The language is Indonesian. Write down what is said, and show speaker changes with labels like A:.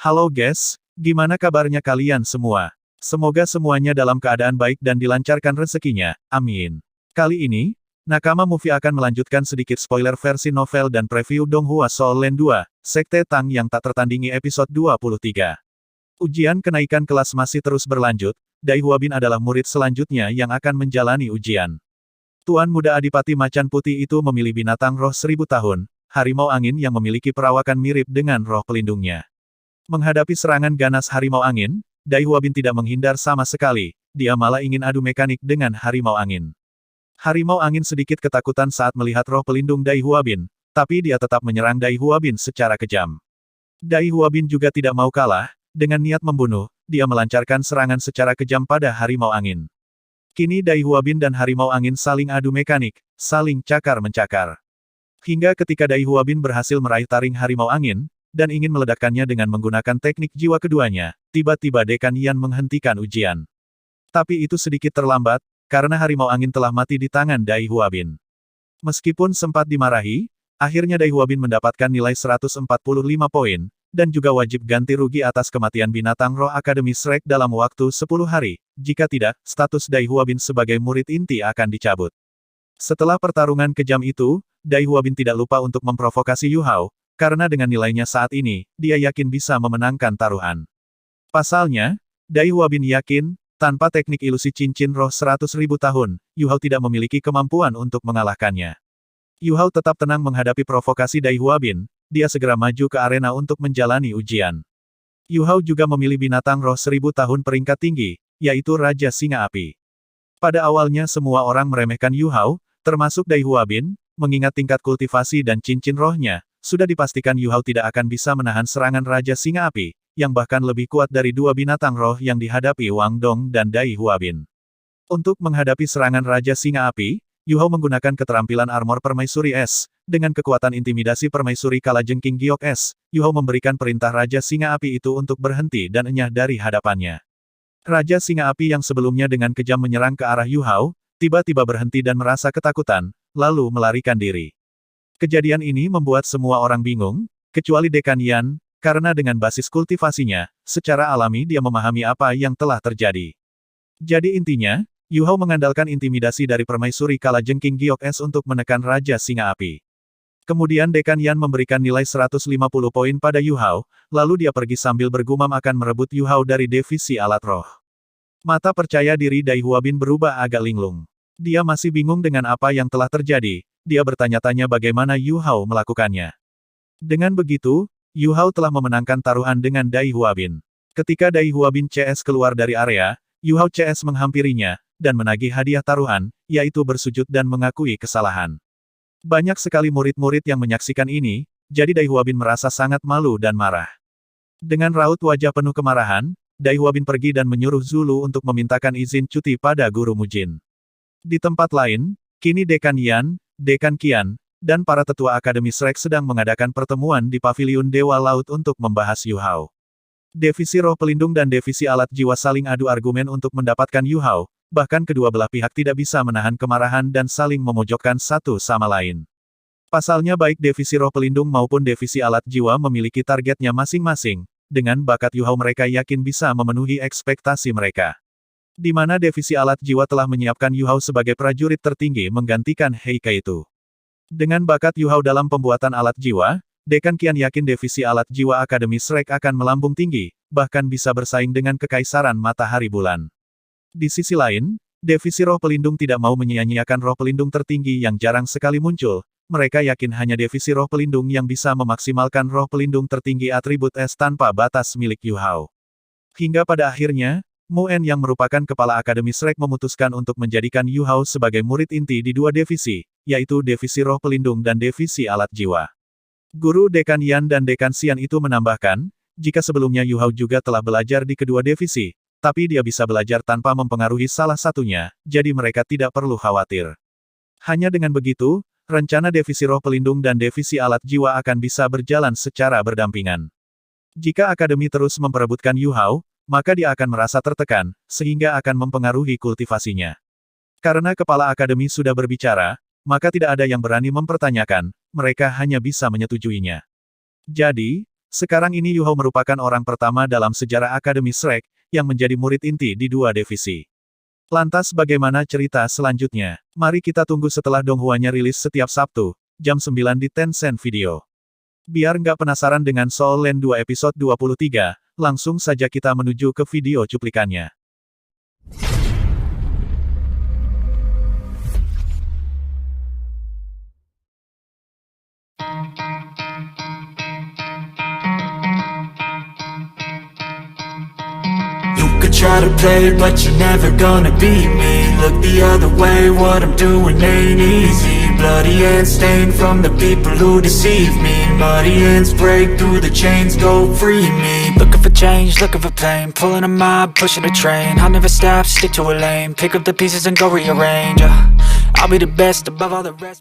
A: Halo guys, gimana kabarnya kalian semua? Semoga semuanya dalam keadaan baik dan dilancarkan rezekinya, amin. Kali ini, Nakama Movie akan melanjutkan sedikit spoiler versi novel dan preview Donghua Soul Land 2, Sekte Tang yang tak tertandingi episode 23. Ujian kenaikan kelas masih terus berlanjut, Dai Huabin adalah murid selanjutnya yang akan menjalani ujian. Tuan Muda Adipati Macan Putih itu memilih binatang roh 1000 tahun, harimau angin yang memiliki perawakan mirip dengan roh pelindungnya. Menghadapi serangan ganas harimau angin, Dai Huabin tidak menghindar sama sekali, dia malah ingin adu mekanik dengan harimau angin. Harimau angin sedikit ketakutan saat melihat roh pelindung Dai Huabin, tapi dia tetap menyerang Dai Huabin secara kejam. Dai Huabin juga tidak mau kalah, dengan niat membunuh, dia melancarkan serangan secara kejam pada harimau angin. Kini Dai Huabin dan harimau angin saling adu mekanik, saling cakar-mencakar. Hingga ketika Dai Huabin berhasil meraih taring harimau angin, dan ingin meledakkannya dengan menggunakan teknik jiwa keduanya, tiba-tiba Dekan Yan menghentikan ujian. Tapi itu sedikit terlambat, karena harimau angin telah mati di tangan Dai Huabin. Meskipun sempat dimarahi, akhirnya Dai Huabin mendapatkan nilai 145 poin, dan juga wajib ganti rugi atas kematian binatang roh Akademi Shrek dalam waktu 10 hari, jika tidak, status Dai Huabin sebagai murid inti akan dicabut. Setelah pertarungan kejam itu, Dai Huabin tidak lupa untuk memprovokasi Yu Hao, karena dengan nilainya saat ini, dia yakin bisa memenangkan taruhan. Pasalnya, Dai Huabin yakin, tanpa teknik ilusi cincin roh 100.000 tahun, Yu Hao tidak memiliki kemampuan untuk mengalahkannya. Yu Hao tetap tenang menghadapi provokasi Dai Huabin, dia segera maju ke arena untuk menjalani ujian. Yu Hao juga memilih binatang roh 1000 tahun peringkat tinggi, yaitu Raja Singa Api. Pada awalnya semua orang meremehkan Yu Hao, termasuk Dai Huabin, mengingat tingkat kultivasi dan cincin rohnya, sudah dipastikan Yu Hao tidak akan bisa menahan serangan Raja Singa Api, yang bahkan lebih kuat dari dua binatang roh yang dihadapi Wang Dong dan Dai Huabin. Untuk menghadapi serangan Raja Singa Api, Yu Hao menggunakan keterampilan armor permaisuri es. Dengan kekuatan intimidasi permaisuri Kalajengking Giok es, Yu Hao memberikan perintah Raja Singa Api itu untuk berhenti dan enyah dari hadapannya. Raja Singa Api yang sebelumnya dengan kejam menyerang ke arah Yu Hao, tiba-tiba berhenti dan merasa ketakutan, lalu melarikan diri. Kejadian ini membuat semua orang bingung, kecuali Dekan Yan, karena dengan basis kultivasinya, secara alami dia memahami apa yang telah terjadi. Jadi intinya, Yu Hao mengandalkan intimidasi dari permaisuri Kalajengking Giok es untuk menekan Raja Singa Api. Kemudian Dekan Yan memberikan nilai 150 poin pada Yu Hao, lalu dia pergi sambil bergumam akan merebut Yu Hao dari divisi alat roh. Mata percaya diri Dai Huabin berubah agak linglung. Dia masih bingung dengan apa yang telah terjadi, dia bertanya-tanya bagaimana Yu Hao melakukannya. Dengan begitu, Yu Hao telah memenangkan taruhan dengan Dai Huabin. Ketika Dai Huabin CS keluar dari area, Yu Hao CS menghampirinya, dan menagih hadiah taruhan, yaitu bersujud dan mengakui kesalahan. Banyak sekali murid-murid yang menyaksikan ini, jadi Dai Huabin merasa sangat malu dan marah. Dengan raut wajah penuh kemarahan, Dai Huabin pergi dan menyuruh Zulu untuk memintakan izin cuti pada Guru Mujin. Di tempat lain, kini Dekan Yan, Dekan Qian, dan para tetua Akademi Shrek sedang mengadakan pertemuan di Paviliun Dewa Laut untuk membahas Yu Hao. Divisi roh pelindung dan divisi alat jiwa saling adu argumen untuk mendapatkan Yu Hao, bahkan kedua belah pihak tidak bisa menahan kemarahan dan saling memojokkan satu sama lain. Pasalnya baik divisi roh pelindung maupun divisi alat jiwa memiliki targetnya masing-masing, dengan bakat Yu Hao mereka yakin bisa memenuhi ekspektasi mereka. Di mana divisi alat jiwa telah menyiapkan Yu Hao sebagai prajurit tertinggi menggantikan Heike itu. Dengan bakat Yu Hao dalam pembuatan alat jiwa, Dekan Qian yakin divisi alat jiwa Akademi Shrek akan melambung tinggi, bahkan bisa bersaing dengan Kekaisaran Matahari Bulan. Di sisi lain, divisi roh pelindung tidak mau menyia-nyiakan roh pelindung tertinggi yang jarang sekali muncul, mereka yakin hanya divisi roh pelindung yang bisa memaksimalkan roh pelindung tertinggi atribut es tanpa batas milik Yu Hao. Hingga pada akhirnya, Mu En yang merupakan kepala Akademi Shrek memutuskan untuk menjadikan Yu Hao sebagai murid inti di dua divisi, yaitu divisi roh pelindung dan divisi alat jiwa. Guru Dekan Yan dan Dekan Xian itu menambahkan, jika sebelumnya Yu Hao juga telah belajar di kedua divisi, tapi dia bisa belajar tanpa mempengaruhi salah satunya, jadi mereka tidak perlu khawatir. Hanya dengan begitu, rencana divisi roh pelindung dan divisi alat jiwa akan bisa berjalan secara berdampingan. Jika Akademi terus memperebutkan Yu Hao, maka dia akan merasa tertekan, sehingga akan mempengaruhi kultivasinya. Karena kepala Akademi sudah berbicara, maka tidak ada yang berani mempertanyakan, mereka hanya bisa menyetujuinya. Jadi, Sekarang ini Yuho merupakan orang pertama dalam sejarah Akademi Shrek, yang menjadi murid inti di 2 divisi. Lantas bagaimana cerita selanjutnya? Mari kita tunggu setelah Donghua-nya rilis setiap Sabtu, jam 9 di Tencent Video. Biar nggak penasaran dengan Soul Land 2 episode 23, langsung saja kita menuju ke video cuplikannya.
B: Try to play, but you're never gonna beat me. Look the other way, what I'm doing ain't easy. Bloody hands stained from the people who deceive me. Muddy hands break through the chains, go free me. Looking for change, looking for pain. Pulling a mob, pushing a train. I'll never stop, stick to a lane. Pick up the pieces and go rearrange. I'll be the best above all the rest.